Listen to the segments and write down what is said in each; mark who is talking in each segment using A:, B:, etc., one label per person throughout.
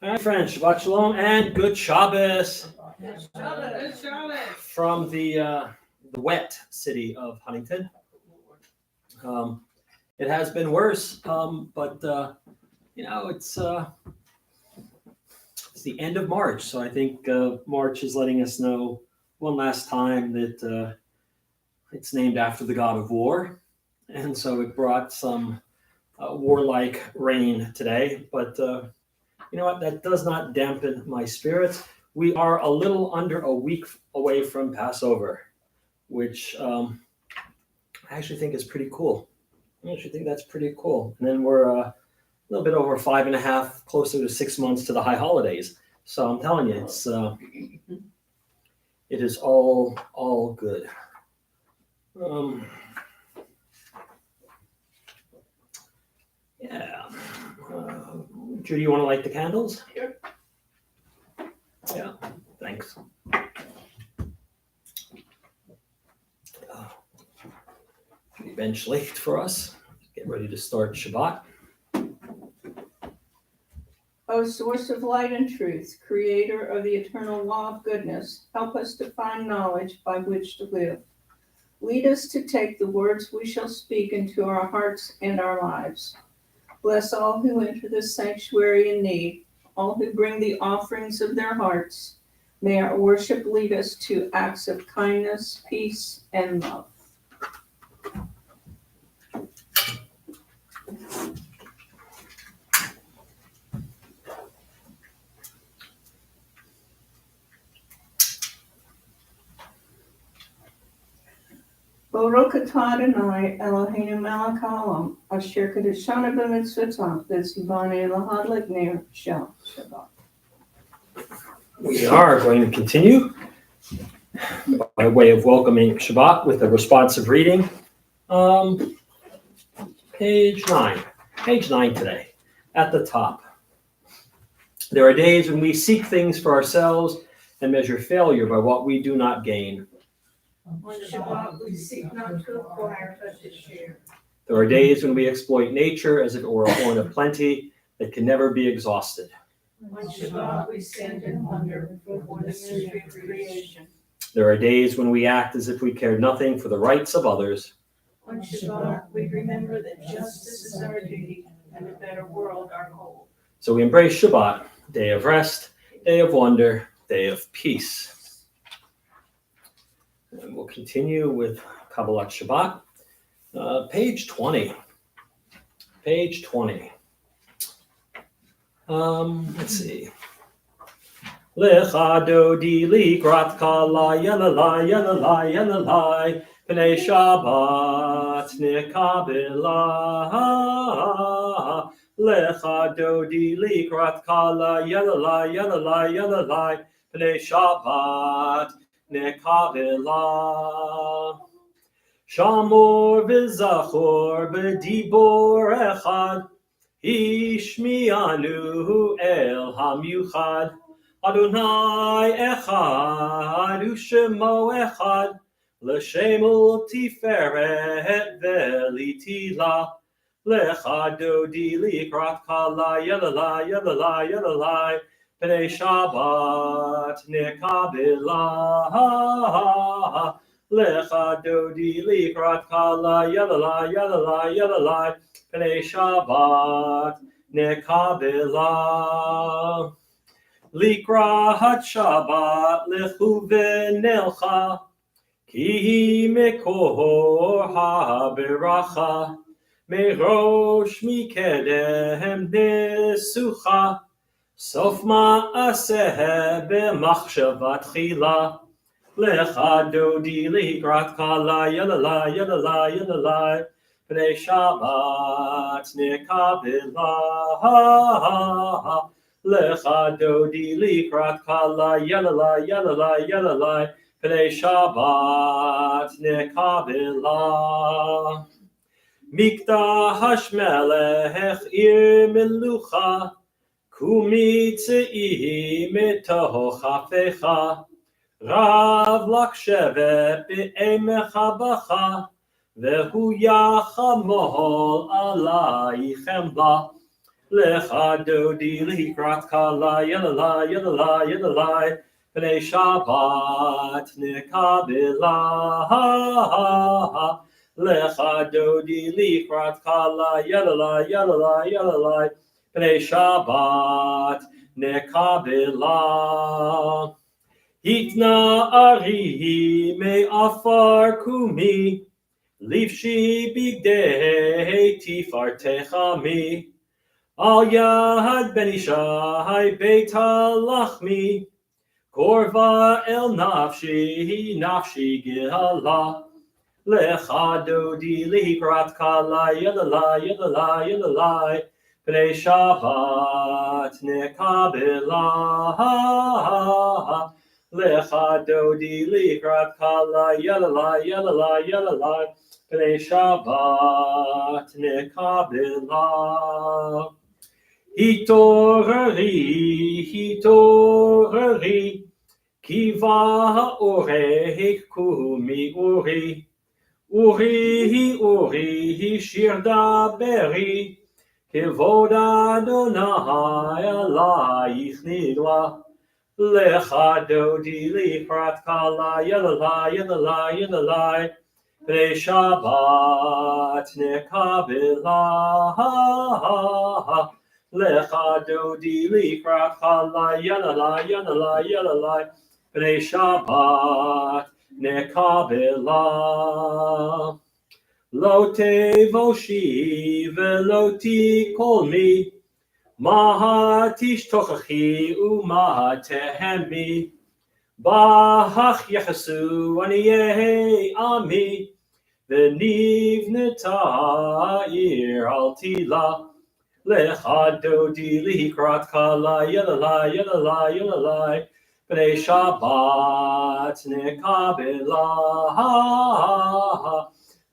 A: All right, friends, Shabbat Shalom and good Shabbos from the wet city of Huntington. It has been worse, but it's the end of March, so I think March is letting us know one last time that it's named after the god of war, and so it brought some warlike rain today, but you know what? That does not dampen my spirits. We are a little under a week away from Passover, which I actually think is pretty cool. I actually think that's pretty cool. And then we're a little bit over 5.5, closer to 6 months to the high holidays. So I'm telling you, it is all good. Yeah. Judy, you want to light the candles?
B: Sure.
A: Yeah, thanks. Judy bench late for us. Get ready to start Shabbat.
B: O source of light and truth, creator of the eternal law of goodness, help us to find knowledge by which to live. Lead us to take the words we shall speak into our hearts and our lives. Bless all who enter this sanctuary in need, all who bring the offerings of their hearts. May our worship lead us to acts of kindness, peace, and love. Baruch atah Adonai Eloheinu melech haolam, asher kedeshanu b'mitzvotav v'tzivanu lahadlik ner shel Shabbat.
A: We are going to continue by way of welcoming Shabbat with a responsive reading. Page 9. Page 9 today, at the top. There are days when we seek things for ourselves and measure failure by what we do not gain.
B: On Shabbat we seek not to acquire but to share.
A: There are days when we exploit nature as if it were a horn of plenty that can never be exhausted.
B: On Shabbat we stand in wonder before the mystery of creation.
A: There are days when we act as if we cared nothing for the rights of others.
B: On Shabbat we remember that justice is our duty and a better world our goal.
A: So we embrace Shabbat, day of rest, day of wonder, day of peace. And we'll continue with Kabbalat Shabbat. Page 20. Page 20. Let's see. Lecha dodi likrat kala yalalai yalalai yalalai pnei Shabbat nekabela. Lecha dodi likrat kala yalalai yalalai yalalai pnei Shabbat nekabela. Shamor v'zachor b'dibor echad Ishmianu el hamyuchad Adonai echad u'shemo echad l'shem tiferet ve'litila lecha dodi likrat kala yalalai yalalai yalalai pnei Shabbat nekabela. Lecha dodi likrat kala yalalai yalalai yalalai pnei Shabbat nekabela. Likrat Shabbat lechu v'nelcha ki mekor ha'beracha merosh mikedem nesucha sof ma'aseh b'machshavat chila. Lecha dodi likrat kala yalalai yalalai yalalai pnei Shabbat nekabela. Lecha dodi likrat kala yalalai yalalai yalalai pnei Shabbat nekabela. Mikdash melech ir melucha kumi tzei mitoch hafecha. Rav lakshevet be'emecha bacha, vehu yachamol alaychem ba. Lecha dodi likrat kala yadalai yadalai yadalai. Pnei Shabbat nekabela. Lecha dodi likrat kala yadalai yadalai yadalai. Pnei Shabbat nekabela. Hitna arihi me afar kumi. Livshi bigdei tifartechami. Al yad ben ishai beit halachmi. Korva el nafshi nafshi gehala. Lecha dodi likrat kala yadalai yadalai yadalai. Pnei Shabbat nekabela. Lecha dodi likrat kala yadalai yadalai yadalai. Pnei Shabbat nekabela. Hitorari, kiva ha'oreh kumi uri. Uri, shir daberi, kevod Adonai alayich nigla. Lecha dodi likrat kala yadalai yadalai yadalai. Pnei Shabbat nekabela. Lecha dodi likrat kala yadalai yadalai yadalai. Pnei Shabbat nekabela. Lo tevoshi velo tikolmi. Mahatish tochachi umatehemi. Bahach yechasu aniyeh ami. V'nivneta ir al tila. Lecha dodi likrat kala yadalai yadalai yadalai. Pnei Shabbat nekabela.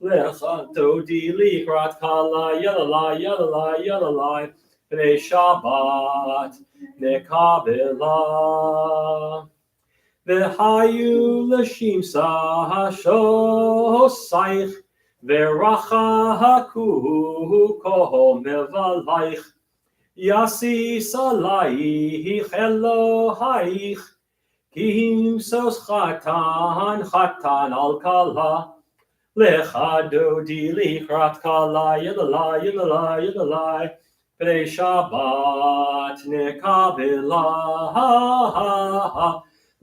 A: Lecha dodi likrat kala yadalai yadalai yadalai. Pnei Shabbat nekabela. V'hayu l'shimsa ha'shosayich. V'racha ha'kuhu kol mevalaych. Yasis alayich Elohayich. Ki himsos chatan al kala. Lecha dodi likrat kala yadalai yadalai yadalai. Pnei Shabbat nekabela.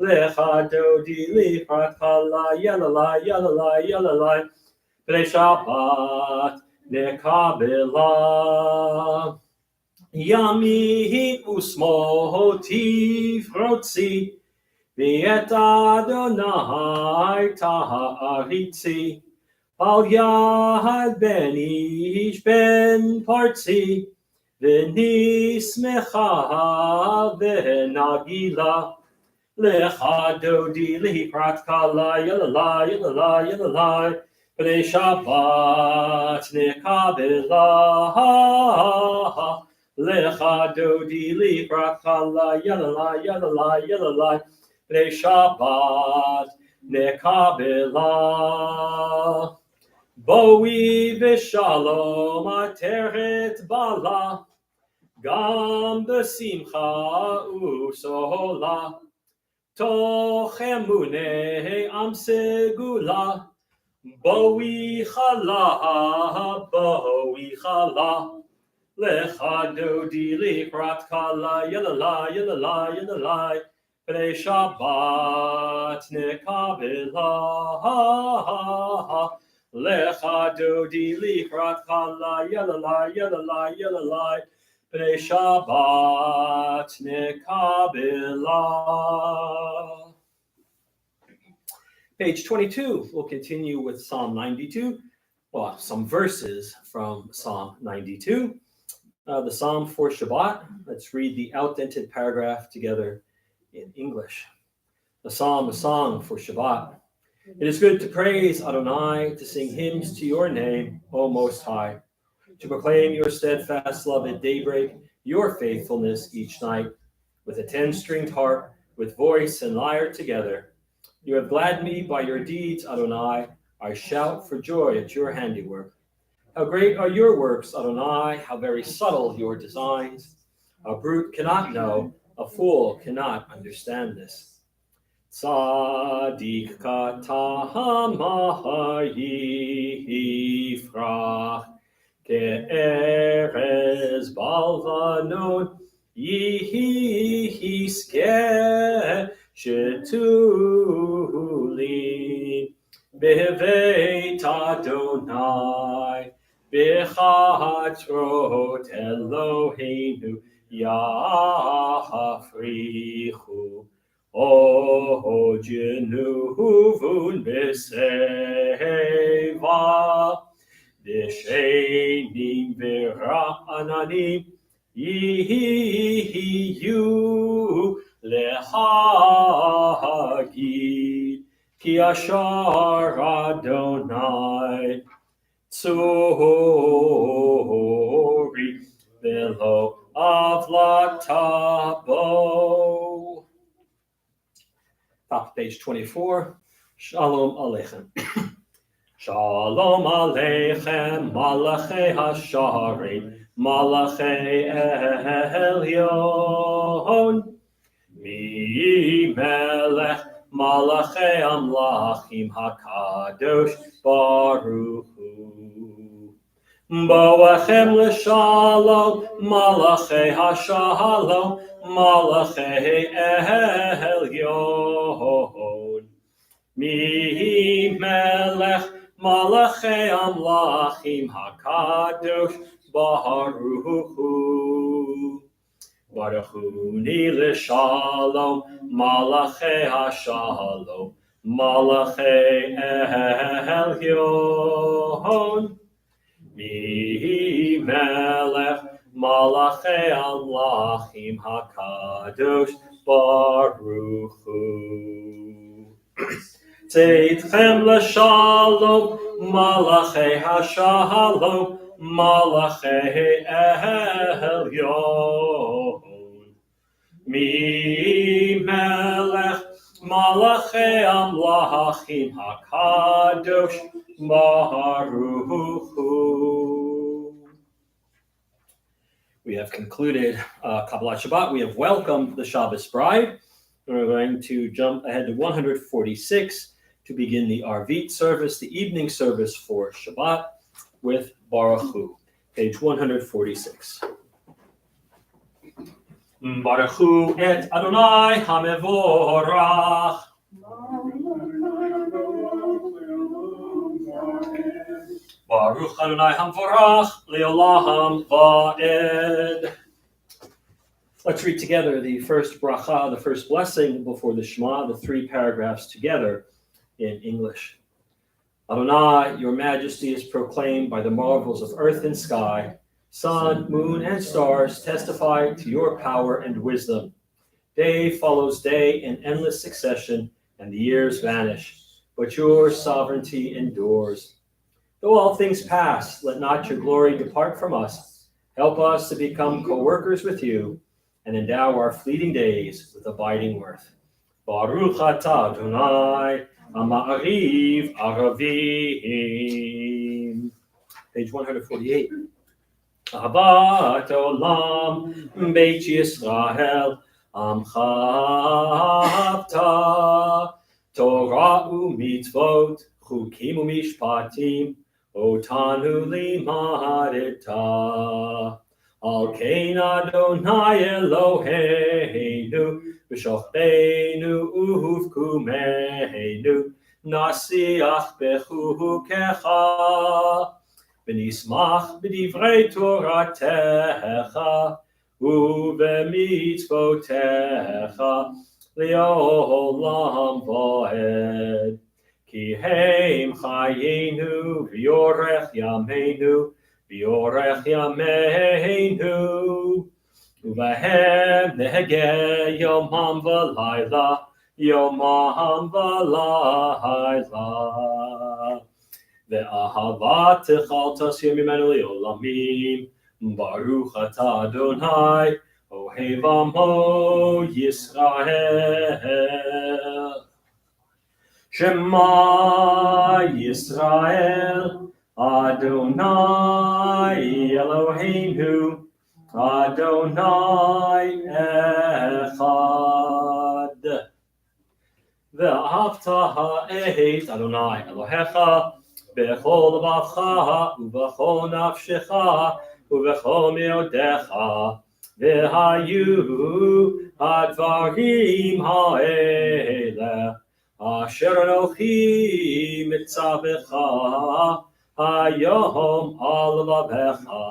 A: Lecha dodi likrat kala yadalai yadalai yadalai. Pnei Shabbat nekabela. Yami usmo tifrotzi. V'et Adonai ta'aritzi. Al yad ben ish ben partzi. V'nismecha v'nagila. Lecha dodi likrat kala yadalai yadalai yadalai. Pnei Shabbat nekabela. Lecha dodi likrat kala yadalai yadalai yadalai. Pnei Shabbat nekabela. Boi v'shalom ateret bala. Gam b'simcha usola. Toch emunei am segula. Boi chala. Lecha dodi likrat kala yadalai yadalai yadalai. Pnei Shabbat nekabela. Lecha dodi likrat kala yadalai yadalai yadalai. Pnei Shabbat nekabela. Page 22, we'll continue with Psalm 92. Well, some verses from Psalm 92. The Psalm for Shabbat. Let's read the outdented paragraph together in English. The Psalm, a song for Shabbat. It is good to praise Adonai, to sing hymns to your name, O Most High, to proclaim your steadfast love at daybreak, your faithfulness each night, with a 10-stringed harp, with voice and lyre together. You have gladdened me by your deeds, Adonai. I shout for joy at your handiwork. How great are your works, Adonai, how very subtle your designs. A brute cannot know, a fool cannot understand this. Tzadik katahama ke'erez balvanon yihiske shetuli beveit Adonai bechatrot Eloheinu yafrichu O Jenuvun Beseva Deshenim Vera'ananim Yihiyu Lehagid Ki Ashar Adonai Tzori Velo Avlatabo. Top of page 24. Shalom Aleichem. Shalom Aleichem, Malachei Hasharim, Malachei Elyon. Mi Melech, Malachei Amlachim HaKadosh Baruch Hu. Boachem L'Shalom, Malachei Hashalom, Malachei Elyon. Mi Melech Malachei Amlachim HaKadosh Baruch Hu. Baruch Hu Ni L'Shalom, Malachei Hashalom, Malachei Elyon. Mi Melech Malachei Amlachim HaKadosh Baruch Hu. Tzeitkhem l'shalom, Malachei Hashalom, Malachei Elyon. Mi Melech Malachei Amlachim HaKadosh Baruch Hu. We have concluded Kabbalat Shabbat. We have welcomed the Shabbos bride. We're going to jump ahead to 146 to begin the Arvit service, the evening service for Shabbat with Baruch Hu, page 146. Baruch Hu et Adonai HaMevorach. Baruch Adonai HaMevorach Leolam Va'ed. Let's read together the first bracha, the first blessing before the Shema, the three paragraphs together in English. Adonai, your majesty is proclaimed by the marvels of earth and sky. Sun, moon, and stars testify to your power and wisdom. Day follows day in endless succession, and the years vanish, but your sovereignty endures. Though all things pass, let not your glory depart from us. Help us to become co-workers with you, and endow our fleeting days with abiding worth. Baruch atah Adonai, Ha'ma'ariv Aravim. Page 148. Ahavat Olam, Beit Yisrael, Amcha Avta, Torah u'mitzvot, Chukim u'mishpatim, Otanu limadeta. Al kein Adonai Eloheinu, v'shochbeinu uvkumeinu, nasiach bechukecha, v'nismach b'divrei Toratecha, u'b'mitzvotecha, le'olam va'ed. Ki heim chayenu, v'yorech yameinu, V'yorech yameinu, u'bahem nehege yomam v'layla, yomam v'layla. Ve'ahavat techal tasir mimenu le'olamim, Baruch atah Adonai, ohev amo Yisrael. Shema Yisrael, Adonai Eloheinu, Adonai Echad. Ve'ahavta ha'et Adonai Elohecha bechol levacha ubechol nafshecha ubechol meodecha ve'hayu hadvarim ha'ele asher anochi mitzavecha hayom al levavecha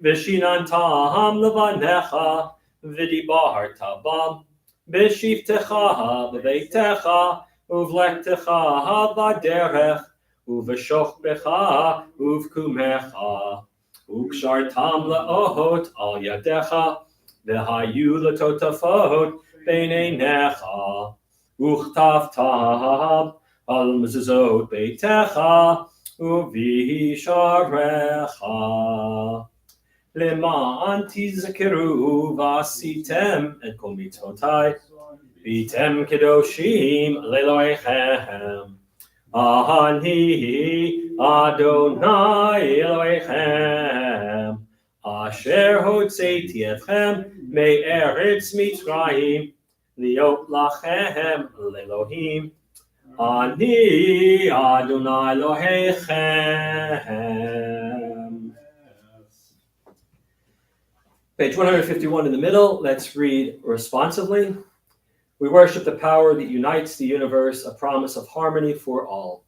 A: v'shinantam levanecha v'dibarta bam B'shivtecha b'veitecha uvlektecha b'derech uv'shochbecha uv'kumecha ukshartam la'ohot al yadecha v'hayu l'totafot b'neinecha uchtavtam al mezuzot beitecha uv'hisharecha למען תזכרו ועשיתם את כל מצוותיי, והייתם קדושים לאלוהיכם. אני אדוני אלוהיכם, אשר הוצאתי אתכם מארץ מצרים, להיות לכם לאלוהים. אני אדוני אלוהיכם. Page 151 in the middle, let's read responsively. We worship the power that unites the universe, a promise of harmony for all.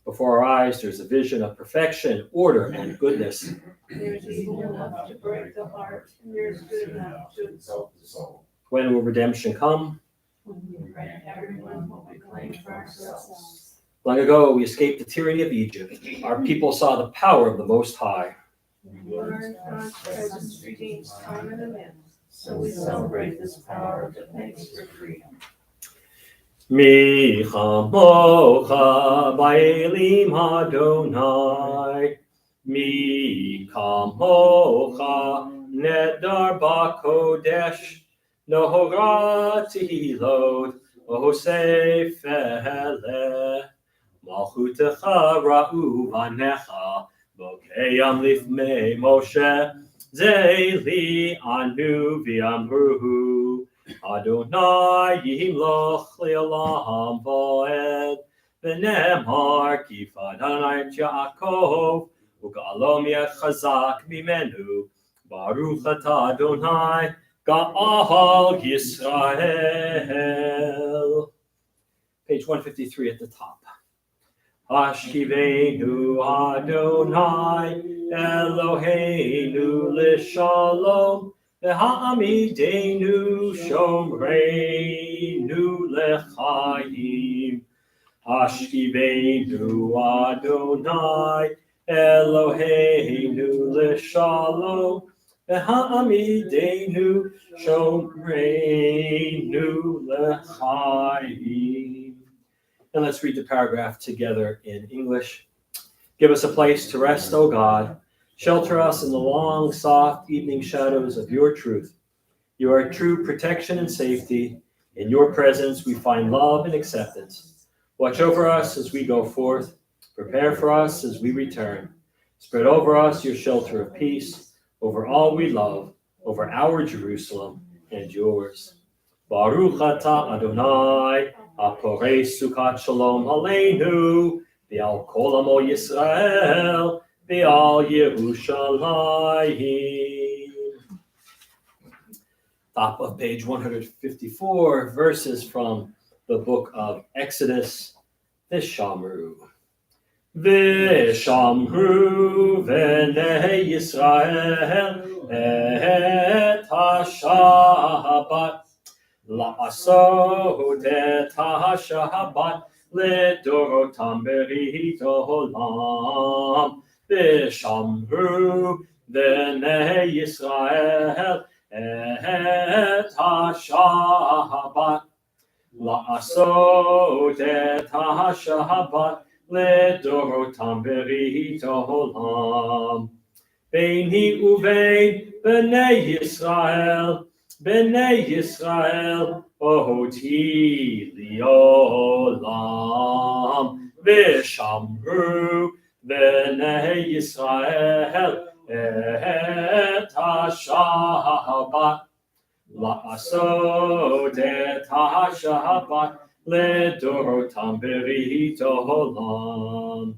A: Before our eyes, there's a vision of perfection, order, and goodness.
B: There's evil enough to break the heart, and there's good enough to exalt the soul.
A: When will redemption come?
B: When we pray, everyone will be claimed for ourselves.
A: Long ago, we escaped the tyranny of Egypt. Our people saw the power of the Most High.
B: We learned God's presence redeems time and events, so we celebrate this power that makes for freedom.
A: Mi chamocha ba'elim Adonai, mi chamocha nedar ba'kodesh, nohora tehilot, ohosef eleh. Malchutecha ra'u vanecha, bokeyam lifnei Moshe, zeli anu v'amruhu, Adonai yimloch le'olam vo'ed, v'nemar kifad Adonai et Yaakov, u'ga'alo mi'et chazak mimenu, baruch atah Adonai, ga'al Yisrael. Page 153 at the top. Hashkivenu Adonai Eloheinu l'shalom v'ha'amidenu shomreinu l'chaim. Hashkivenu Adonai Eloheinu l'shalom v'ha'amidenu shomreinu l'chaim. And let's read the paragraph together in English. Give us a place to rest, O God. Shelter us in the long, soft evening shadows of your truth. You are true protection and safety. In your presence we find love and acceptance. Watch over us as we go forth. Prepare for us as we return. Spread over us your shelter of peace, over all we love, over our Jerusalem and yours. Baruch atah Adonai, Aporei Sukkot Shalom Aleinu, V'al Kol Amo Yisrael, V'al Yerushalayim. Top of page 154, verses from the book of Exodus, V'shamru. V'shamru v'nei Yisrael et ha-Shabbat, La'asot et ha-Shabbat לדורותם ברית עולם, ושמרו בני ישראל את השבת, לעשות את השבת לדורותם ברית עולם. ביני ובין בני ישראל Bnei Yisrael oti liolam v'shamru Bnei Yisrael et ha-Shabbat la'asot et ha-Shabbat לדורותם ברית העולם.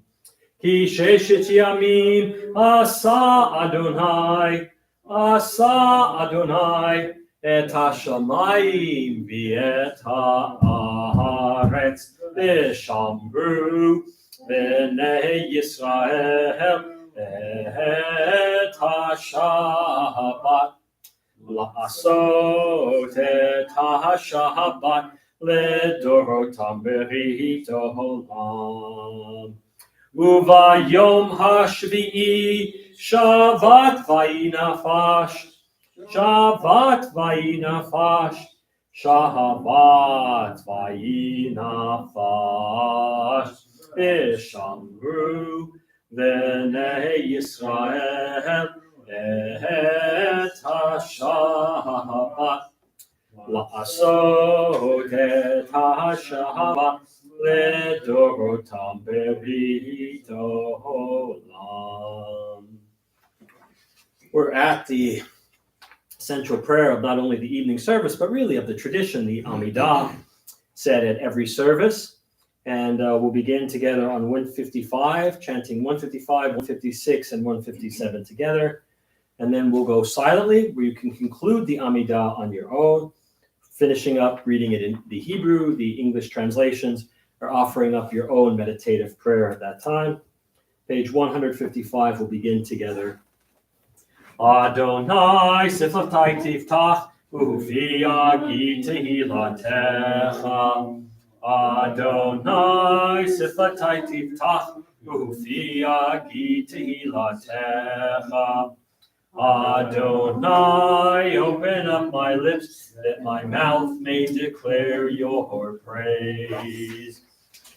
A: כי ששת ימים עשה אדוני את השמיים ואת הארץ, ושמרו בני ישראל את השבת, לעשות את השבת לדורותם ברית העולם. וביום השביעי שבת וינפש, שבת וינפש, שבת וינפש, ושמרו בני ישראל את השבת, לעשות את השבת לדורותם ברית העולם. We're at the central prayer of not only the evening service, but really of the tradition, the Amidah, said at every service. And we'll begin together on 155, chanting 155, 156, and 157 together. And then we'll go silently, where you can conclude the Amidah on your own, finishing up reading it in the Hebrew, the English translations, or offering up your own meditative prayer at that time. Page 155 will begin together. Adonai siflatai tiftach ufi agi tehilatecha. Adonai siflatai tiftach ufi agi tehilatecha. Adonai, open up my lips, that my mouth may declare your praise.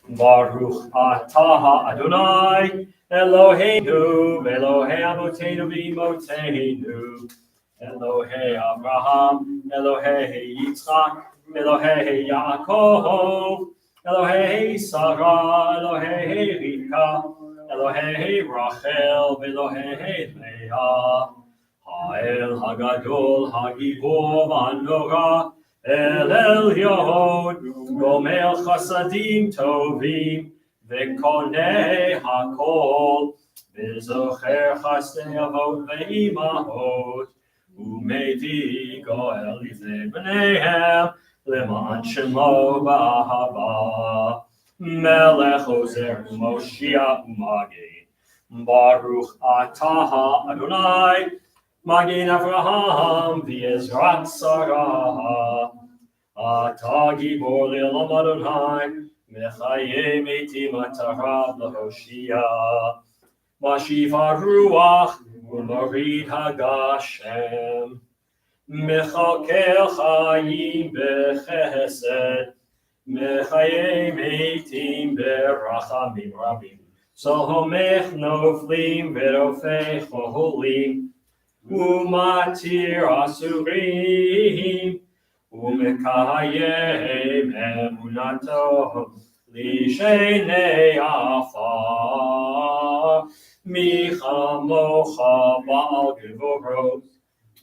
A: Baruch atah Adonai, Eloheinu, Elohei Avotenu v'Imotenu, Elohei Abraham, Elohei Yitzchak, Elohei Yaakov, Elohei Sarah, Elohei Rivka, Elohei Rachel, Elohei Leah, Ha'el Hagadol, Hagibor V'Anora, El Elyon, Gomer Chasadim Tovim, V'konei Hakol, V'zocher Chasdei Avot V'imahot, U'medi Goel Lifnei B'neihem, L'ma'an Shemo B'ahava, Melech Ozer Moshiach U'Magin, Baruch Atah Adonai, Magin Avraham v'Ezrat Sarah, Atah Gibor Le'olam Adonai, Mechayeh Meitim Atarav L'Hoshia, Mashiva Ruach U'Morid Hagashem, Mechakel Chayim B'Chesed, Mechayeh Meitim B'Rachamim Rabim, Sohomech Noflim V'Rofei Cholim, Umatir Asurim, Umekayem Emunato, Lishenei Afar, Michamocha Baal Gevorot,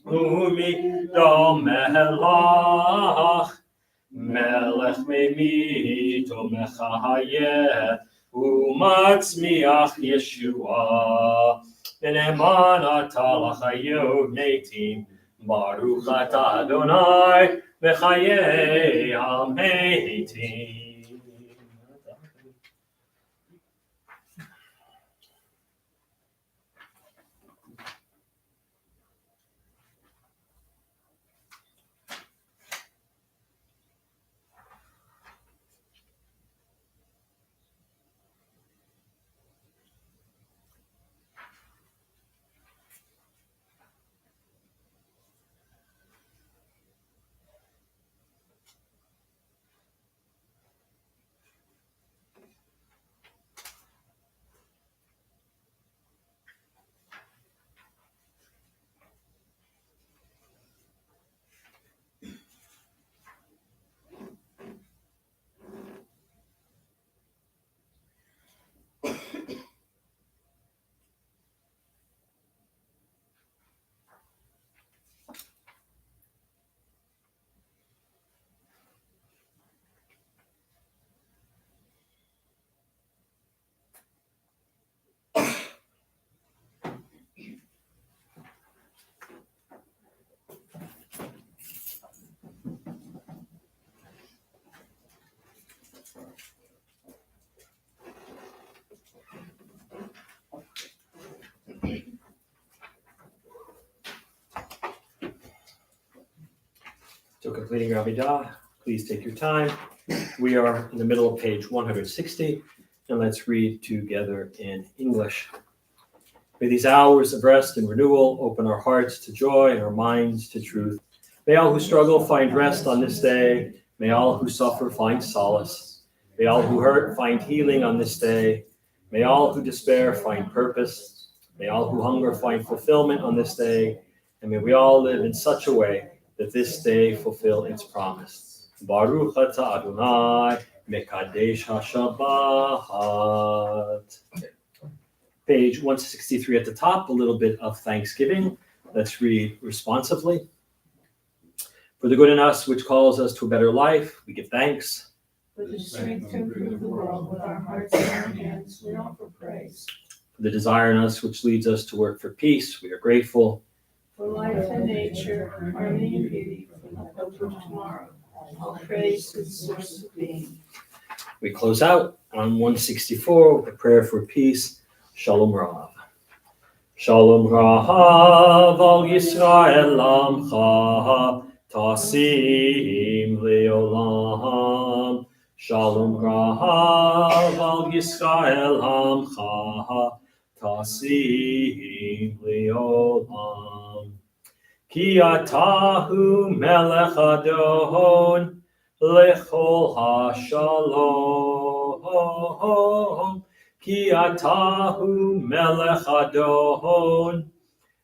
A: Umidom Melach, Melech Memito Mechayeh, Umatzmiach Yeshua, V'ne'eman atah l'chayot meitim, Baruch atah Adonai, v'chayei ha'meitim. So completing our Amidah, please take your time. We are in the middle of page 160, and let's read together in English. May these hours of rest and renewal open our hearts to joy and our minds to truth. May all who struggle find rest on this day. May all who suffer find solace. May all who hurt find healing on this day. May all who despair find purpose. May all who hunger find fulfillment on this day. And may we all live in such a way that this day fulfill its promise. Baruch atah Adonai mekadesh ha-Shabbat. Page 163 at the top, a little bit of thanksgiving. Let's read responsively. For the good in us, which calls us to a better life, we give thanks.
B: For the strength to improve the world with our hearts and our hands, we offer praise.
A: For the desire in us, which leads us to work for peace, we are grateful.
B: For life and nature, harmony and beauty, for the hope of tomorrow, all praise to the source of being.
A: We close out on 164 with a prayer for peace. Shalom Rav. Shalom Rav al Yisrael Amcha Tasim Leolam. Shalom Rav al Yisrael Amcha Tasim Leolam. Ki atahu melech adon lechol hashalom. Ki atahu melech adon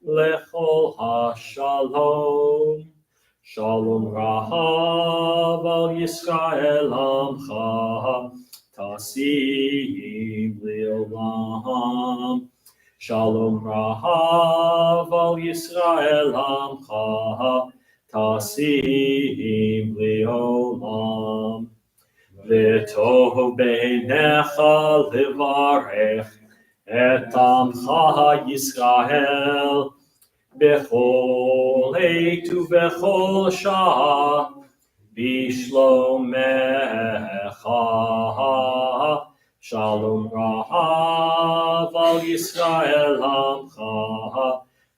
A: lechol hashalom. Shalom rahav al Yisrael amcha tasim leolam. Shalom rahav al Yisrael amcha tasim leolam. V'tov beinecha levarech et amcha Yisrael bechol עת ובכל שעה בשלומך. Shalom rahav al Yisrael amcha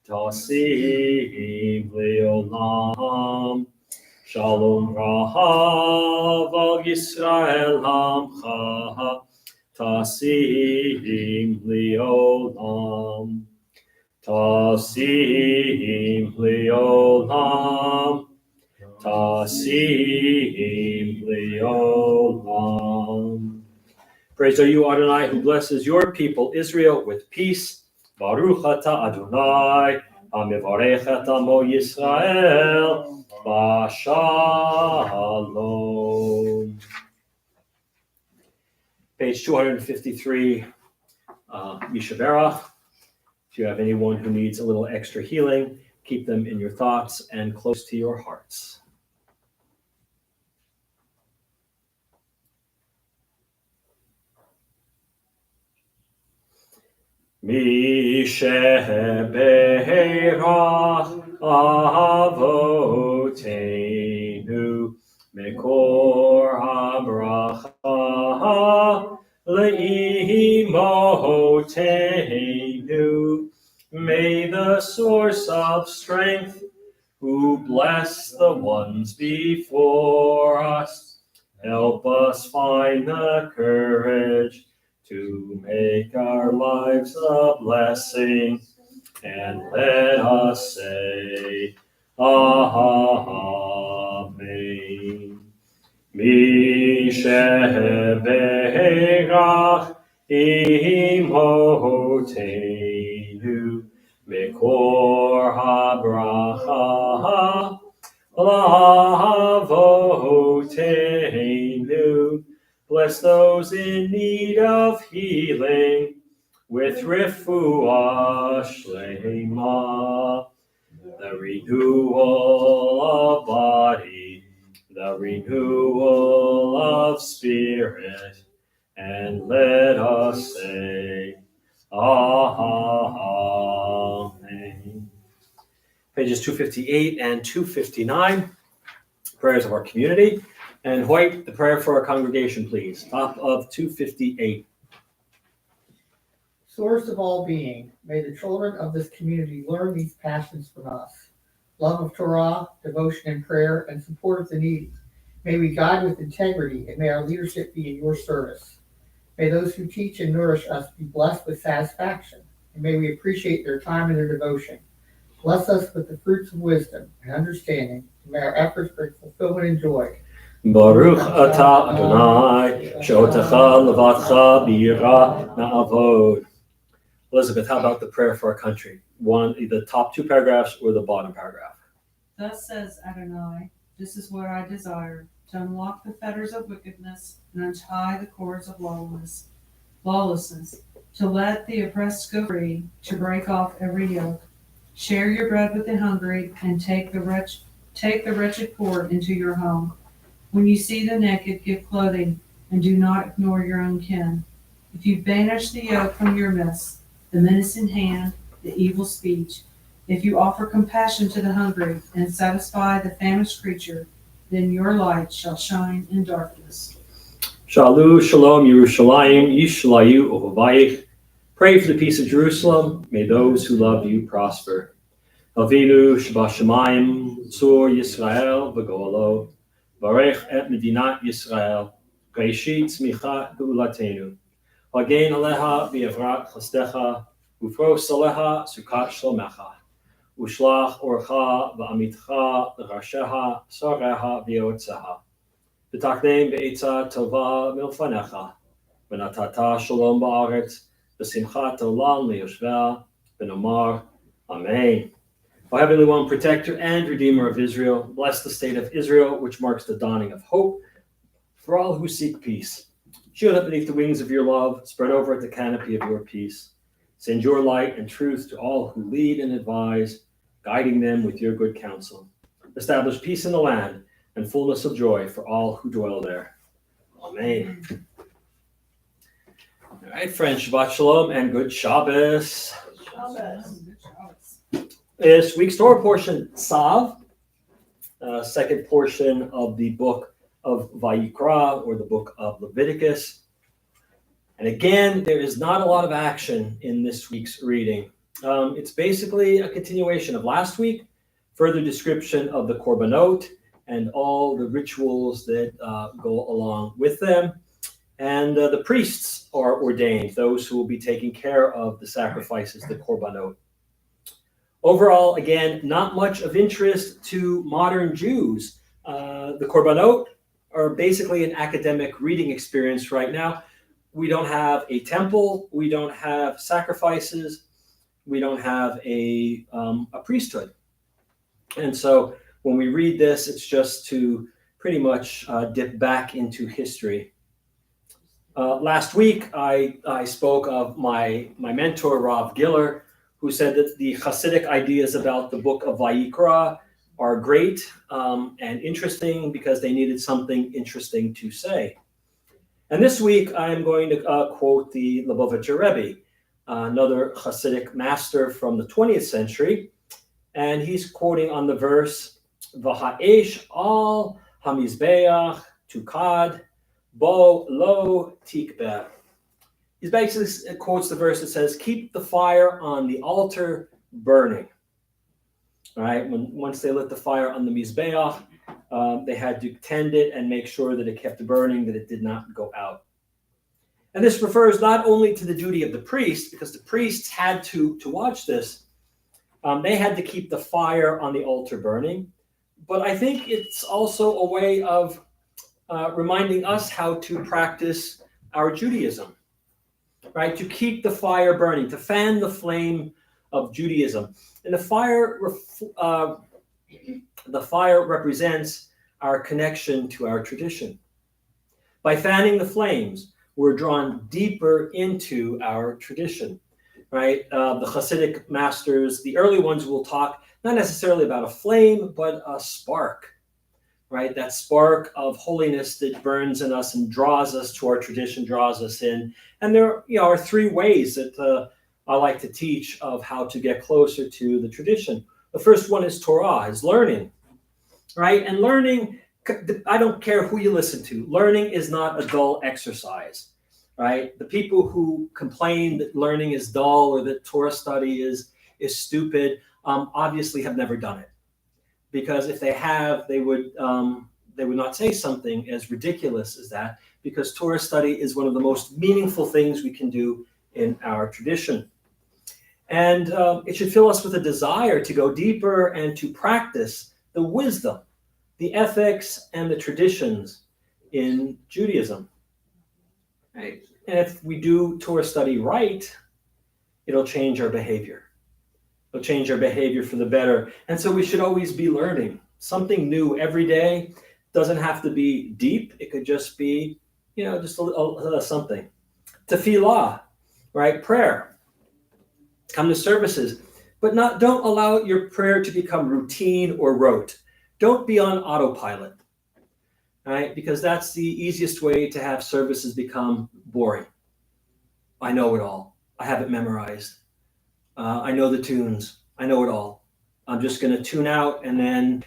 A: tasim leolam. Shalom rahav al Yisrael amcha tasim leolam. Tasim leolam. Tasim leolam. Praise are you, Adonai, who blesses your people Israel with peace. Baruch atah Adonai, hamivarech et amo Yisrael. Shalom. Page 253, Yishaberach. If you have anyone who needs a little extra healing, keep them in your thoughts and close to your hearts. Mi sheberach avoteinu mekor habracha le'imotenu. May the source of strength, who bless the ones before us, help us find the courage to make our lives a blessing, and let us say, Amen. Mi sheberach imotenu mekor habracha lavotenu. Bless those in need of healing with refuah shlema, the renewal of body, the renewal of spirit, and let us say, Amen. Pages 258 and 259, prayers of our community. And Hoyt, the prayer for our congregation, please. Top of 258.
C: Source of all being, may the children of this community learn these passions from us. love of Torah, devotion and prayer, and support of the needy. May we guide with integrity, and may our leadership be in your service. May those who teach and nourish us be blessed with satisfaction, and may we appreciate their time and their devotion. Bless us with the fruits of wisdom and understanding, and may our efforts bring fulfillment and joy.
A: Baruch atah Adonai, she'otecha levatcha b'yirah na'avod. Elizabeth, how about the prayer for our country? One, the top two paragraphs or the bottom paragraph?
D: Thus says Adonai, this is what I desire, to unlock the fetters of wickedness and untie the cords of lawlessness, to let the oppressed go free, to break off every yoke. Share your bread with the hungry, and take the wretched poor into your home. When you see the naked, give clothing, and do not ignore your own kin. If you banish the yoke from your midst, the menacing hand, the evil speech, if you offer compassion to the hungry and satisfy the famished creature, then your light shall shine in darkness.
A: Shalu Shalom Yerushalayim Yishlayu Ohavayich. Pray for the peace of Jerusalem. May those who love you prosper. Avinu Shabashamayim Tzur Yisrael V'Golo Barech et Medinat Yisrael Reishit Tzmicha Geulatenu Hagein Aleha V'Yavrat Chastecha Ufros Aleha Sukat Shlomecha Ushlach Orcha V'Amitcha L'Rasheha Sareha V'Yotzeha V'Takdem V'Etza Tova Milfanecha V'Natata Shalom Ba'aretz V'Simchat Olam Liyoshveh V'Nomar Amen. O Heavenly One, Protector and Redeemer of Israel, bless the state of Israel, which marks the dawning of hope for all who seek peace. Shield it beneath the wings of your love, spread over it the canopy of your peace. Send your light and truth to all who lead and advise, guiding them with your good counsel. Establish peace in the land and fullness of joy for all who dwell there. Amen. All right, friends, Shabbat Shalom and good Shabbos. This week's Torah portion, Tzav, second portion of the book of Vayikra, or the book of Leviticus. And again, there is not a lot of action in this week's reading. It's basically a continuation of last week, further description of the korbanot and all the rituals that go along with them. And the priests are ordained, those who will be taking care of the sacrifices, the korbanot. Overall, again, not much of interest to modern Jews. The korbanot are basically an academic reading experience right now. We don't have a temple. We don't have sacrifices. We don't have a priesthood. And so when we read this, it's just to pretty much dip back into history. Last week, I spoke of my mentor, Rav Giller, who said that the Hasidic ideas about the book of Vayikra are great and interesting because they needed something interesting to say. And this week, I am going to quote the Lubavitcher Rebbe, another Hasidic master from the 20th century. And he's quoting on the verse, V'ha'esh al hamizbeach tukad bo lo tikbeh. He basically quotes the verse that says, keep the fire on the altar burning. All right, once they lit the fire on the Mizbeach, they had to tend it and make sure that it kept burning, that it did not go out. And this refers not only to the duty of the priest, because the priests had to watch this. They had to keep the fire on the altar burning. But I think it's also a way of reminding us how to practice our Judaism. Right, to keep the fire burning, to fan the flame of Judaism. And the fire represents our connection to our tradition. By fanning the flames, we're drawn deeper into our tradition. Right, the Hasidic masters, the early ones, will talk not necessarily about a flame, but a spark. Right, that spark of holiness that burns in us and draws us to our tradition, draws us in. And there are three ways that I like to teach of how to get closer to the tradition. The first one is Torah, is learning. Right, and learning, I don't care who you listen to, learning is not a dull exercise. Right, the people who complain that learning is dull or that Torah study is stupid obviously have never done it. because if they have, they would not say something as ridiculous as that, because Torah study is one of the most meaningful things we can do in our tradition. And it should fill us with a desire to go deeper and to practice the wisdom, the ethics, and the traditions in Judaism. Right? And if we do Torah study right, it'll change our behavior. It'll change our behavior for the better. And so we should always be learning something new every day. Doesn't have to be deep. It could just be, just a something. Tefillah, right? Prayer. Come to services, but don't allow your prayer to become routine or rote. Don't be on autopilot, right? Because that's the easiest way to have services become boring. I know it all. I have it memorized. I know the tunes. I know it all. I'm just going to tune out and then,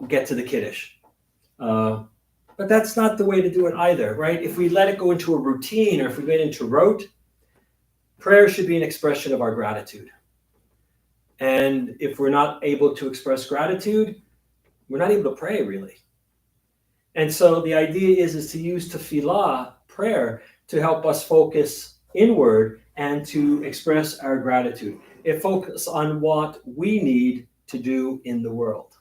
A: get to the Kiddush. But that's not the way to do it either, right? If we let it go into a routine, or if we get into rote, prayer should be an expression of our gratitude. And if we're not able to express gratitude, we're not able to pray, really. And so the idea is to use tefillah, prayer, to help us focus inward and to express our gratitude. It focuses on what we need to do in the world.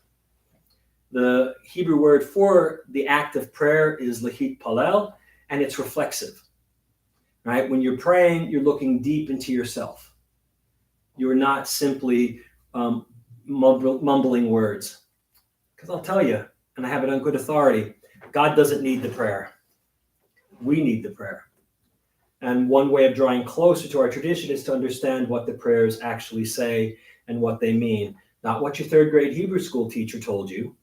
A: The Hebrew word for the act of prayer is lahitpalel, and it's reflexive. Right? When you're praying, you're looking deep into yourself. You're not simply mumbling words. Because I'll tell you, and I have it on good authority, God doesn't need the prayer. We need the prayer. And one way of drawing closer to our tradition is to understand what the prayers actually say and what they mean. Not what your third grade Hebrew school teacher told you,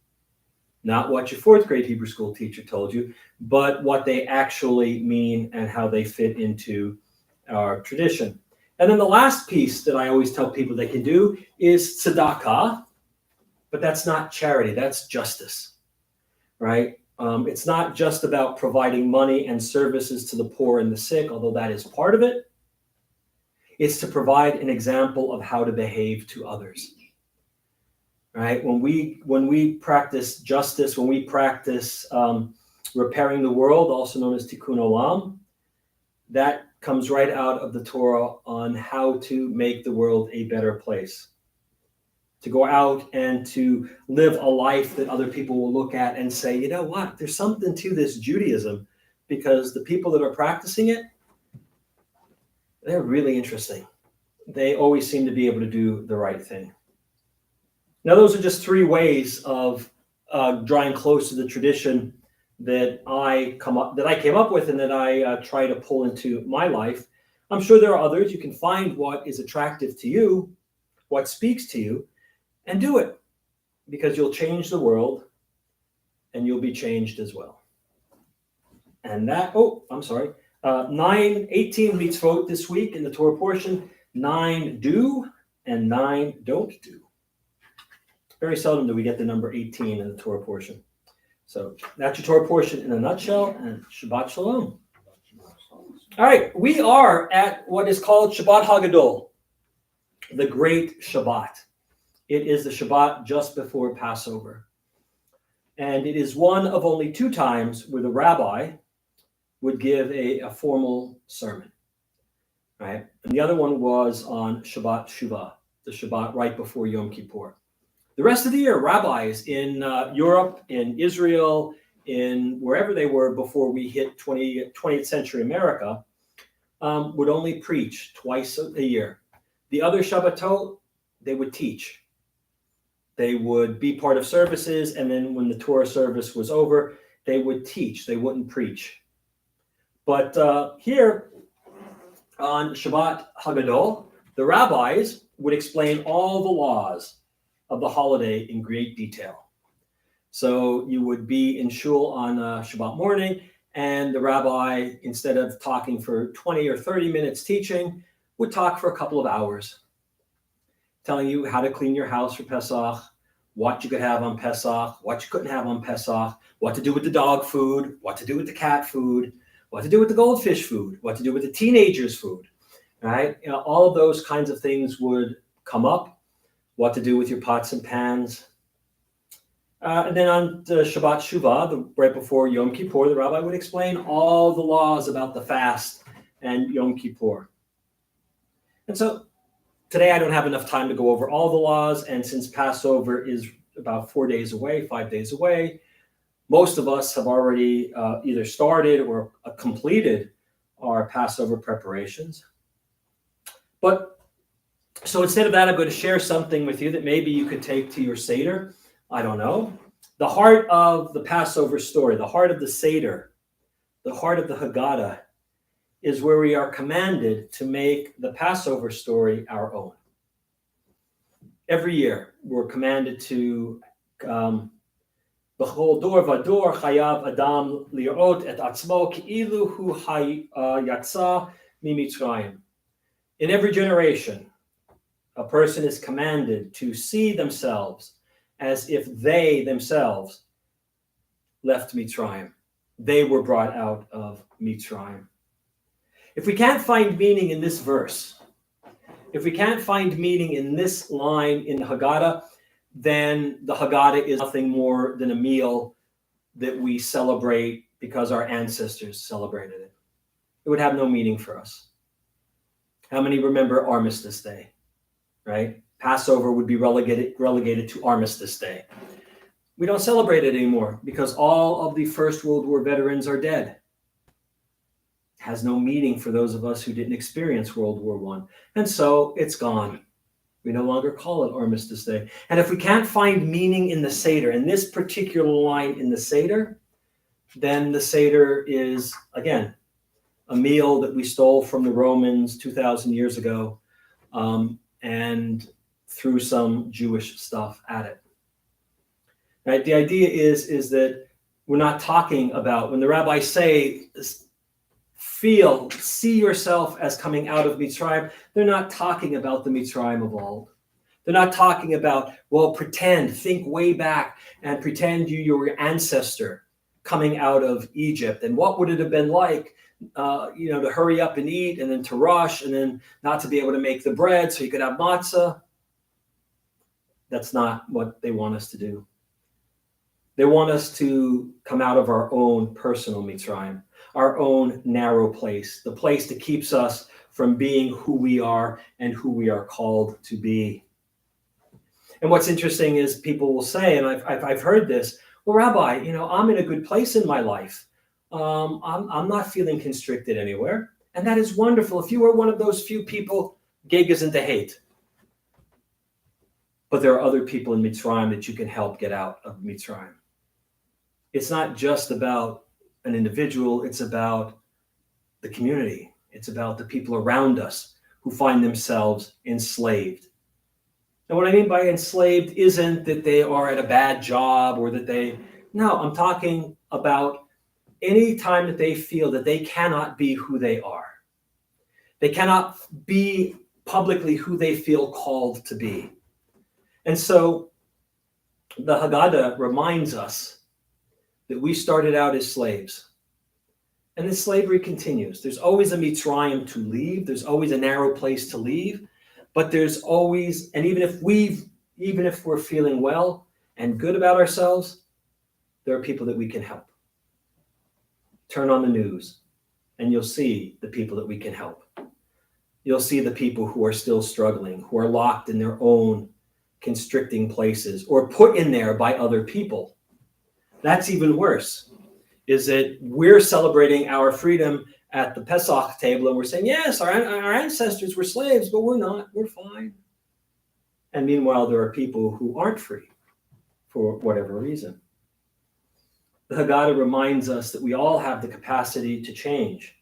A: not what your fourth grade Hebrew school teacher told you, but what they actually mean and how they fit into our tradition. And then the last piece that I always tell people they can do is tzedakah, but that's not charity, that's justice, right? It's not just about providing money and services to the poor and the sick, although that is part of it. It's to provide an example of how to behave to others. Right? When we practice justice, when we practice repairing the world, also known as tikkun olam, that comes right out of the Torah on how to make the world a better place. To go out and to live a life that other people will look at and say, you know what, there's something to this Judaism, because the people that are practicing it, they're really interesting. They always seem to be able to do the right thing. Now, those are just three ways of drawing close to the tradition that I came up with and that I try to pull into my life. I'm sure there are others. You can find what is attractive to you, what speaks to you, and do it, because you'll change the world and you'll be changed as well. And 18 mitzvot this week in the Torah portion. 9 do and 9 don't do. Very seldom do we get the number 18 in the Torah portion. So that's your Torah portion in a nutshell, and Shabbat Shalom. All right, we are at what is called Shabbat Hagadol, the Great Shabbat. It is the Shabbat just before Passover. And it is one of only 2 times where the rabbi would give a formal sermon. Right? And the other one was on Shabbat Shuvah, the Shabbat right before Yom Kippur. The rest of the year, rabbis in Europe, in Israel, in wherever they were before we hit 20th century America, would only preach twice a year. The other Shabbatot, they would teach. They would be part of services, and then when the Torah service was over, they would teach. They wouldn't preach. But here on Shabbat Hagadol, the rabbis would explain all the laws of the holiday in great detail. So you would be in shul on Shabbat morning, and the rabbi, instead of talking for 20 or 30 minutes teaching, would talk for a couple of hours, telling you how to clean your house for Pesach, what you could have on Pesach, what you couldn't have on Pesach, what to do with the dog food, what to do with the cat food, what to do with the goldfish food, what to do with the teenagers' food, right? All of those kinds of things would come up. What to do with your pots and pans. And then on the Shabbat Shuvah, right before Yom Kippur, the rabbi would explain all the laws about the fast and Yom Kippur. And so today I don't have enough time to go over all the laws, and since Passover is about 4 days away, 5 days away, most of us have already either started or completed our Passover preparations. But so instead of that, I'm going to share something with you that maybe you could take to your Seder. I don't know. The heart of the Passover story, the heart of the Seder, the heart of the Haggadah is where we are commanded to make the Passover story our own. Every year, we're commanded to B'chol dor v'dor chayav adam lirot et atzmo ki'ilu hu yatsa mimitzrayim. In every generation, a person is commanded to see themselves as if they themselves left Mitzrayim. They were brought out of Mitzrayim. If we can't find meaning in this verse, if we can't find meaning in this line in the Haggadah, then the Haggadah is nothing more than a meal that we celebrate because our ancestors celebrated it. It would have no meaning for us. How many remember Armistice Day, right? Passover would be relegated to Armistice Day. We don't celebrate it anymore because all of the First World War veterans are dead. It has no meaning for those of us who didn't experience World War I. And so it's gone. We no longer call it Armistice Day. And if we can't find meaning in the Seder, in this particular line in the Seder, then the Seder is, again, a meal that we stole from the Romans 2,000 years ago and threw some Jewish stuff at it. Right? The idea is that we're not talking about, when the rabbis say, see yourself as coming out of Mitzrayim, they're not talking about the Mitzrayim of old. They're not talking about, think way back and pretend you're your ancestor coming out of Egypt. And what would it have been like, to hurry up and eat and then to rush and then not to be able to make the bread so you could have matzah. That's not what they want us to do. They want us to come out of our own personal Mitzrayim, our own narrow place, the place that keeps us from being who we are and who we are called to be. And what's interesting is people will say, and I've heard this, well, Rabbi, I'm in a good place in my life. I'm not feeling constricted anywhere. And that is wonderful. If you are one of those few people, gig isn't to hate. But there are other people in Mitzrayim that you can help get out of Mitzrayim. It's not just about an individual, it's about the community. It's about the people around us who find themselves enslaved. And what I mean by enslaved isn't that they are at a bad job or that no, I'm talking about any time that they feel that they cannot be who they are. They cannot be publicly who they feel called to be. And so the Haggadah reminds us that we started out as slaves. And the slavery continues. There's always a Mitzrayim to leave. There's always a narrow place to leave. But there's always, and even if we're feeling well and good about ourselves, there are people that we can help. Turn on the news and you'll see the people that we can help. You'll see the people who are still struggling, who are locked in their own constricting places or put in there by other people. That's even worse, is that we're celebrating our freedom at the Pesach table and we're saying, yes, our ancestors were slaves, but we're not, we're fine. And meanwhile, there are people who aren't free for whatever reason. The Haggadah reminds us that we all have the capacity to change,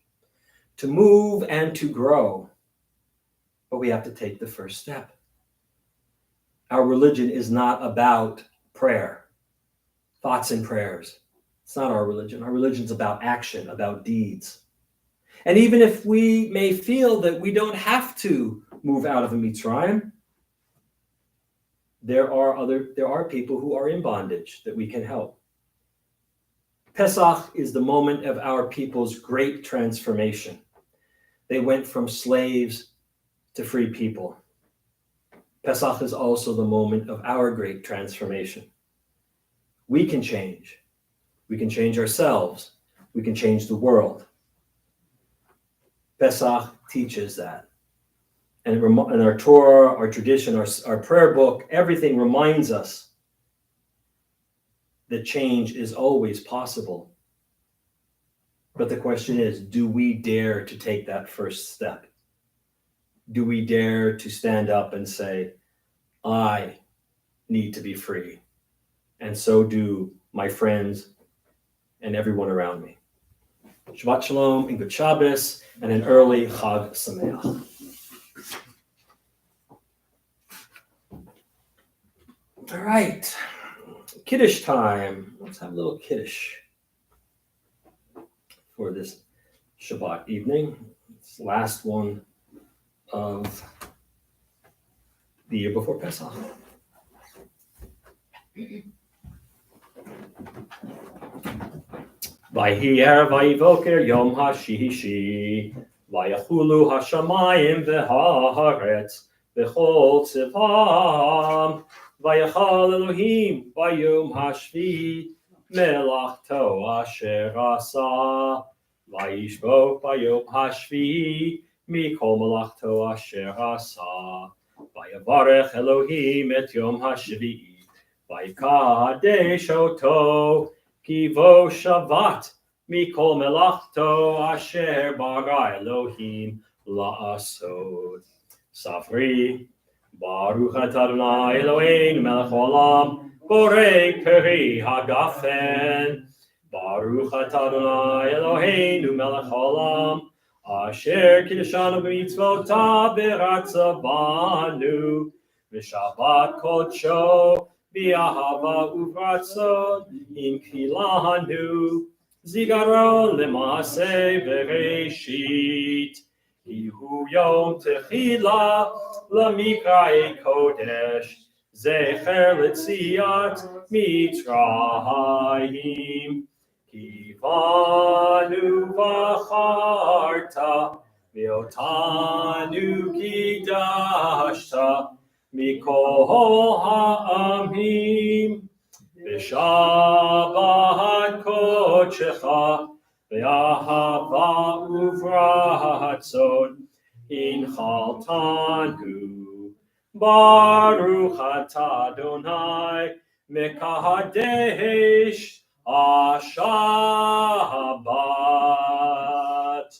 A: to move and to grow, but we have to take the first step. Our religion is not about prayer, thoughts and prayers. It's not our religion. Our religion's about action, about deeds. And even if we may feel that we don't have to move out of a Mitzrayim, there are people who are in bondage that we can help. Pesach is the moment of our people's great transformation. They went from slaves to free people. Pesach is also the moment of our great transformation. we can change. We can change ourselves. We can change the world. Pesach teaches that. And our Torah, our tradition, our prayer book, everything reminds us that change is always possible. But the question is, do we dare to take that first step? Do we dare to stand up and say, I need to be free, and so do my friends and everyone around me? Shabbat Shalom and good Shabbos and an early Chag Sameach. All right, Kiddush time. Let's have a little Kiddush for this Shabbat evening. It's the last one of the year before Pesach. Vayhi erev vayivoker yom hashishi vayachulu hashamayim v'haaretz v'chol tzivam vayachal Elohim vayom hashvi melachto asher asa vayishbok vayom hashvi mikol melachto asher asa vayavarech Elohim et yom hashvi vayikadesh oto Kivo Shavat Mikol Melachto Asher Bara Elohim La'asod Safri Baruch Atah Adonai Eloheinu Melech Olam Borei Peri Hagafen Baruch Atah Adonai Eloheinu Melech Olam Asher Kiddushanu B'mitzvotav B'ratzavanu V'Shabbat Kodsho B'ahava uvratzon in kilanu zigaron lemase bereshit Ihu yom techila lamikrai kodesh zecher letziat mitzrayim kivanu v'charta v'otanu kidashta Mikol ha'amim B'shabbat kodshecha V'ahava uvratzon inchaltanu Baruch atah Adonai Mekadesh HaShabbat.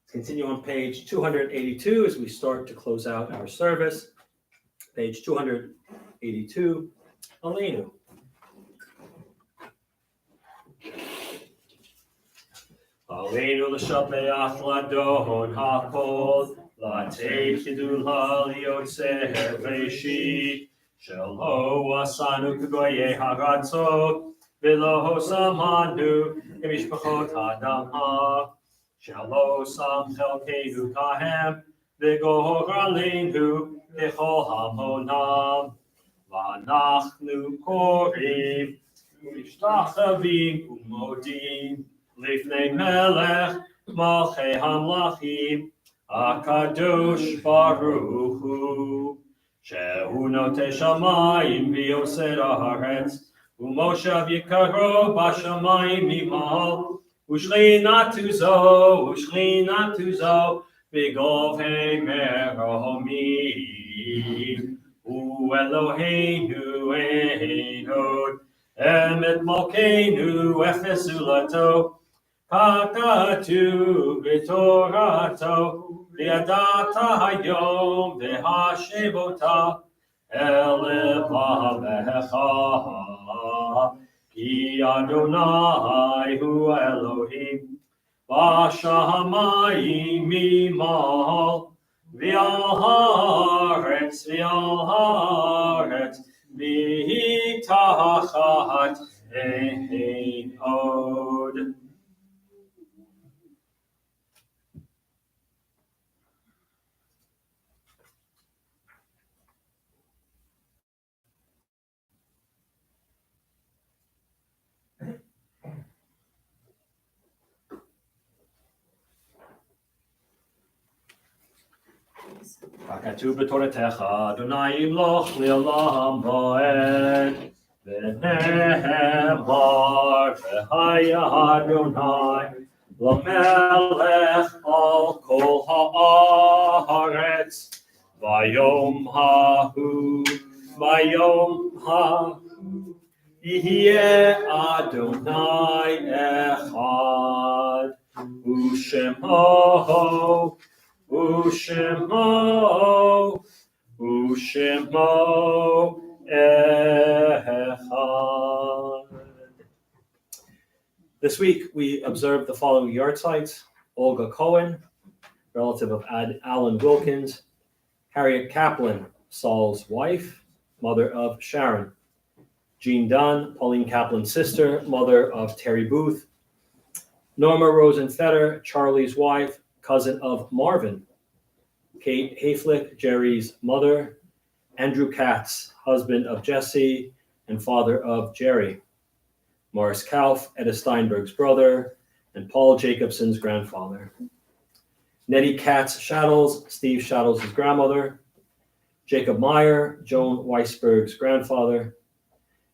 A: Continue on page 282 as we start to close out our service. Page 282, Aleinu. Aleinu l'shapeach l'adon ha'kol l'atei chidul ha'liyotzeh reshit shelo asanu k'goyei haratzot v'lo samanu k'mishpachot ha'adam ha Shelo sam chelkeinu kahem, v'gor aleinu echol hamonam. V'anachnu korim, u'mishtachavim u'modim, lifnei melech malchei hamlachim, akadosh baruch hu. Shehu notei shamayim v'yoser haaretz, u'moshav yikaro b'shamayim mimal, Ushrinatu zo, b'govhei meromim. U Eloheinu einod, emet malkeinu efes ulato, kakatu b'torato, v'yadata hayom v'hashevota, elevavecha. Ki Adonai hu Elohim, v'shamayim mimal, v'al haaretz, v'tachat ein od.
D: please.
A: ככתוב בתורתך, אדוני ימלוך לעולם ועד, ונאמר, והיה אדוני למלך על כל הארץ, ביום ההוא יהיה אדוני אחד, ושמו echad. This week we observed the following yahrzeits: Olga Cohen, relative of Alan Wilkins; Harriet Kaplan, Saul's wife, mother of Sharon; Jean Dunn, Pauline Kaplan's sister, mother of Terry Booth; Norma Rosenfeder, Charlie's wife, cousin of Marvin; Kate Hayflick, Jerry's mother; Andrew Katz, husband of Jesse and father of Jerry; Morris Kauf, Etta Steinberg's brother, and Paul Jacobson's grandfather; Nettie Katz Shaddles, Steve Shaddles' grandmother; Jacob Meyer, Joan Weisberg's grandfather;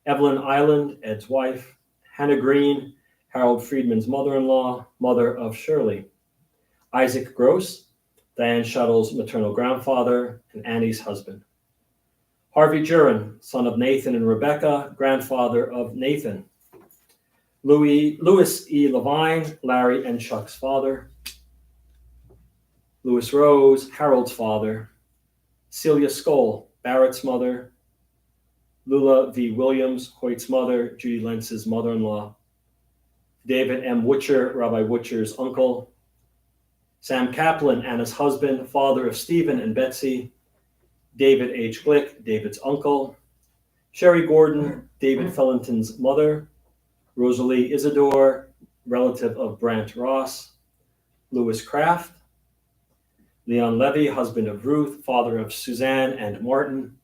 A: Evelyn Island, Ed's wife; Hannah Green, Harold Friedman's mother-in-law, mother of Shirley; Isaac Gross, Diane Shuttle's maternal grandfather and Annie's husband; Harvey Jurin, son of Nathan and Rebecca, grandfather of Nathan; Louis E. Levine, Larry and Chuck's father; Louis Rose, Harold's father; Celia Skoll, Barrett's mother; Lula V. Williams, Hoyt's mother, Judy Lentz's mother-in-law; David M. Witcher, Rabbi Witcher's uncle; Sam Kaplan, Anna's husband, father of Stephen and Betsy; David H. Glick, David's uncle; Sherry Gordon, David Fellenton's mother; Rosalie Isidore, relative of Brant Ross; Louis Kraft; Leon Levy, husband of Ruth, father of Suzanne and Martin;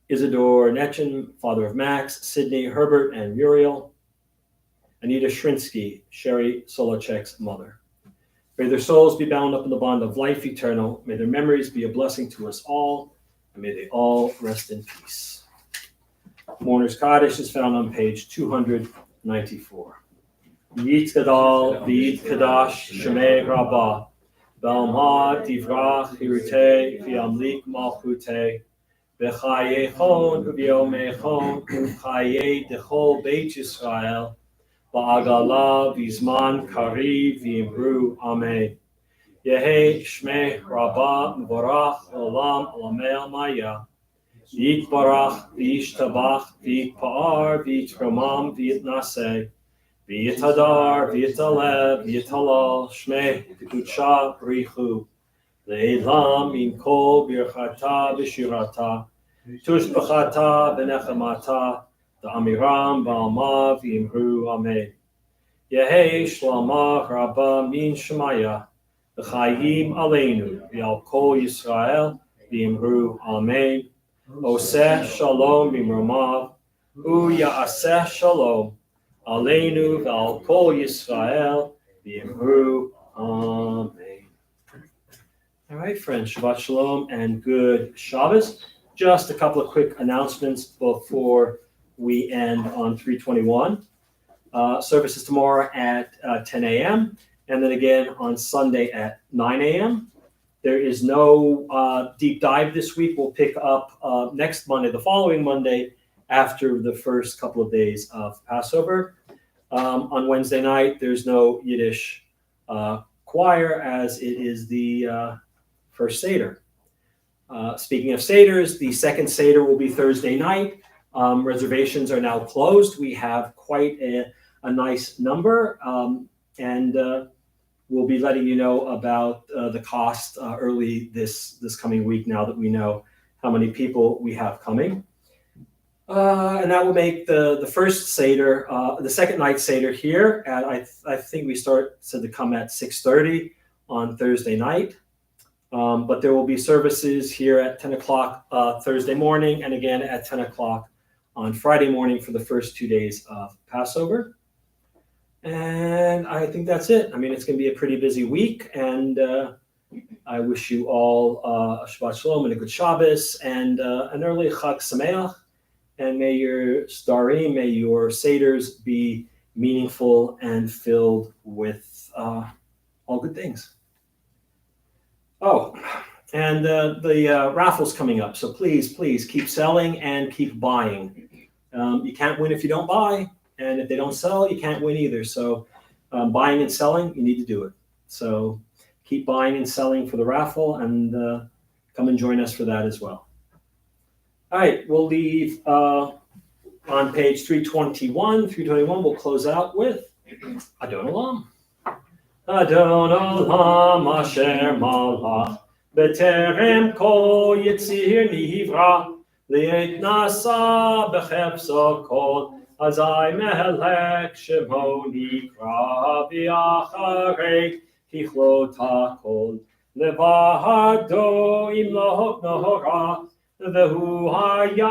A: Isidore Netchin, father of Max, Sydney, Herbert, and Muriel; Anita Shrinsky, Sherry Solachek's mother. May their souls be bound up in the bond of life eternal. May their memories be a blessing to us all, and may they all rest in peace. Mourner's Kaddish is found on page 294. Yit Gadal, V'yit Kadash, Shemei Rabbah, B'alma Divrach Hirutei, V'yamlik Malchutei, V'chayechon, V'yomechon, V'chayei Dechol Beit Yisrael, Ba'agala V'zman Kariv V'imru Amen. Yehi Shmei Rabbah M'vorach Olam Alamel Maya. Yitbarach V'yishtabach V'yitpa'ar V'yitromam V'yitnaseh V'yitadar V'yitalev V'yitalal Shmei Kudsha Brichu Le'elam Min Kol Birchata V'shirata Tushbachata V'nechamata Da'amiram Ba'alma V'imru Amen. Yehi Shlama Rabba Min Shemaya V'chayim Aleinu V'al Kol Yisrael V'imru Amen. Oseh Shalom Mimromav Ya'aseh Shalom Aleinu V'al Kol Yisrael V'imru Amen. All right, friends, Shabbat Shalom and good Shabbos. Just a couple of quick announcements before we end on 321. Services tomorrow at 10 a.m. and then again on Sunday at 9 a.m. There is no deep dive this week. We'll pick up next Monday, the following Monday, after the first couple of days of Passover. On Wednesday night, there's no Yiddish choir, as it is the first Seder. Speaking of Seders, the second Seder will be Thursday night. Reservations are now closed. We have quite a nice number, and we'll be letting you know about the cost early this coming week, now that we know how many people we have coming. And that will make the first Seder, the second night Seder here. At, I think we said to come at 6:30 on Thursday night. But there will be services here at 10 o'clock Thursday morning, and again at 10 o'clock on Friday morning for the first 2 days of Passover. And I think that's it. I mean, it's going to be a pretty busy week, and I wish you all a Shabbat Shalom and a good Shabbos and an early Chag Sameach. And may your starim, may your seders be meaningful and filled with all good things. Oh, and the raffle's coming up. So please keep selling and keep buying. You can't win if you don't buy. And if they don't sell, you can't win either. So buying and selling, you need to do it. So keep buying and selling for the raffle and come and join us for that as well. All right, we'll leave on page 321. 321, we'll close out with Adon Olam. Adon Olam asher malach b'terem kol yitzir nivra li'et nasa b'chefso kol azai melech shemo nikra v'acharei tichlot hakol levado imlohot nohora Vehu haya,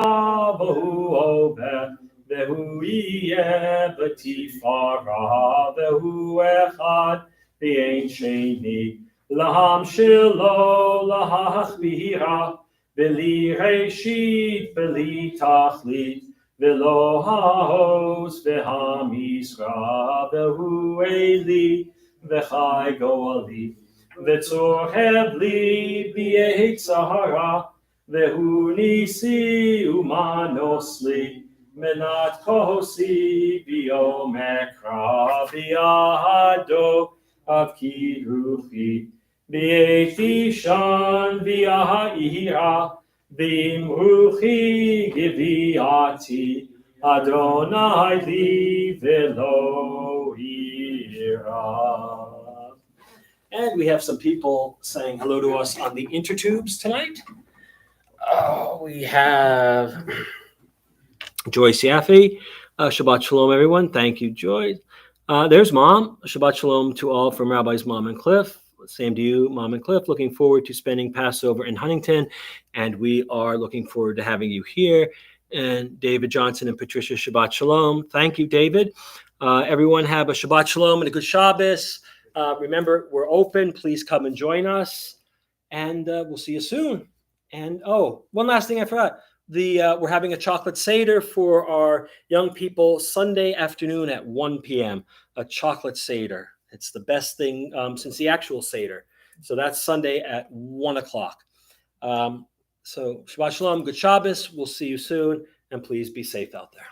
A: vehu obeh, vehu yeh b'tifara, vehu echad, v'ein sheni, laham shilo, lahachbira, v'li reshit, v'li tachlit, v'lo ha'os, v'hamisra, vehu eli, v'chai goali, v'tzor hebli, b'yeit sahara, Vehu nisi umanosli menat kosi biomekra biado avki ruchi bieti shan biahaira bimruchi giviati Adonai li velo ira. And we have some people saying hello to us on the intertubes tonight. We have Joyce Yaffe. Shabbat Shalom, everyone. Thank you, Joyce. There's Mom. Shabbat Shalom to all from Rabbis Mom and Cliff. Same to you, Mom and Cliff. Looking forward to spending Passover in Huntington, and we are looking forward to having you here. And David Johnson and Patricia, Shabbat Shalom. Thank you, David. Everyone have a Shabbat Shalom and a good Shabbos. Remember, we're open. Please come and join us, and we'll see you soon. And one last thing I forgot. We're having a chocolate Seder for our young people Sunday afternoon at 1 p.m. A chocolate Seder. It's the best thing since the actual Seder. So that's Sunday at 1 o'clock. So Shabbat Shalom, good Shabbos. We'll see you soon. And please be safe out there.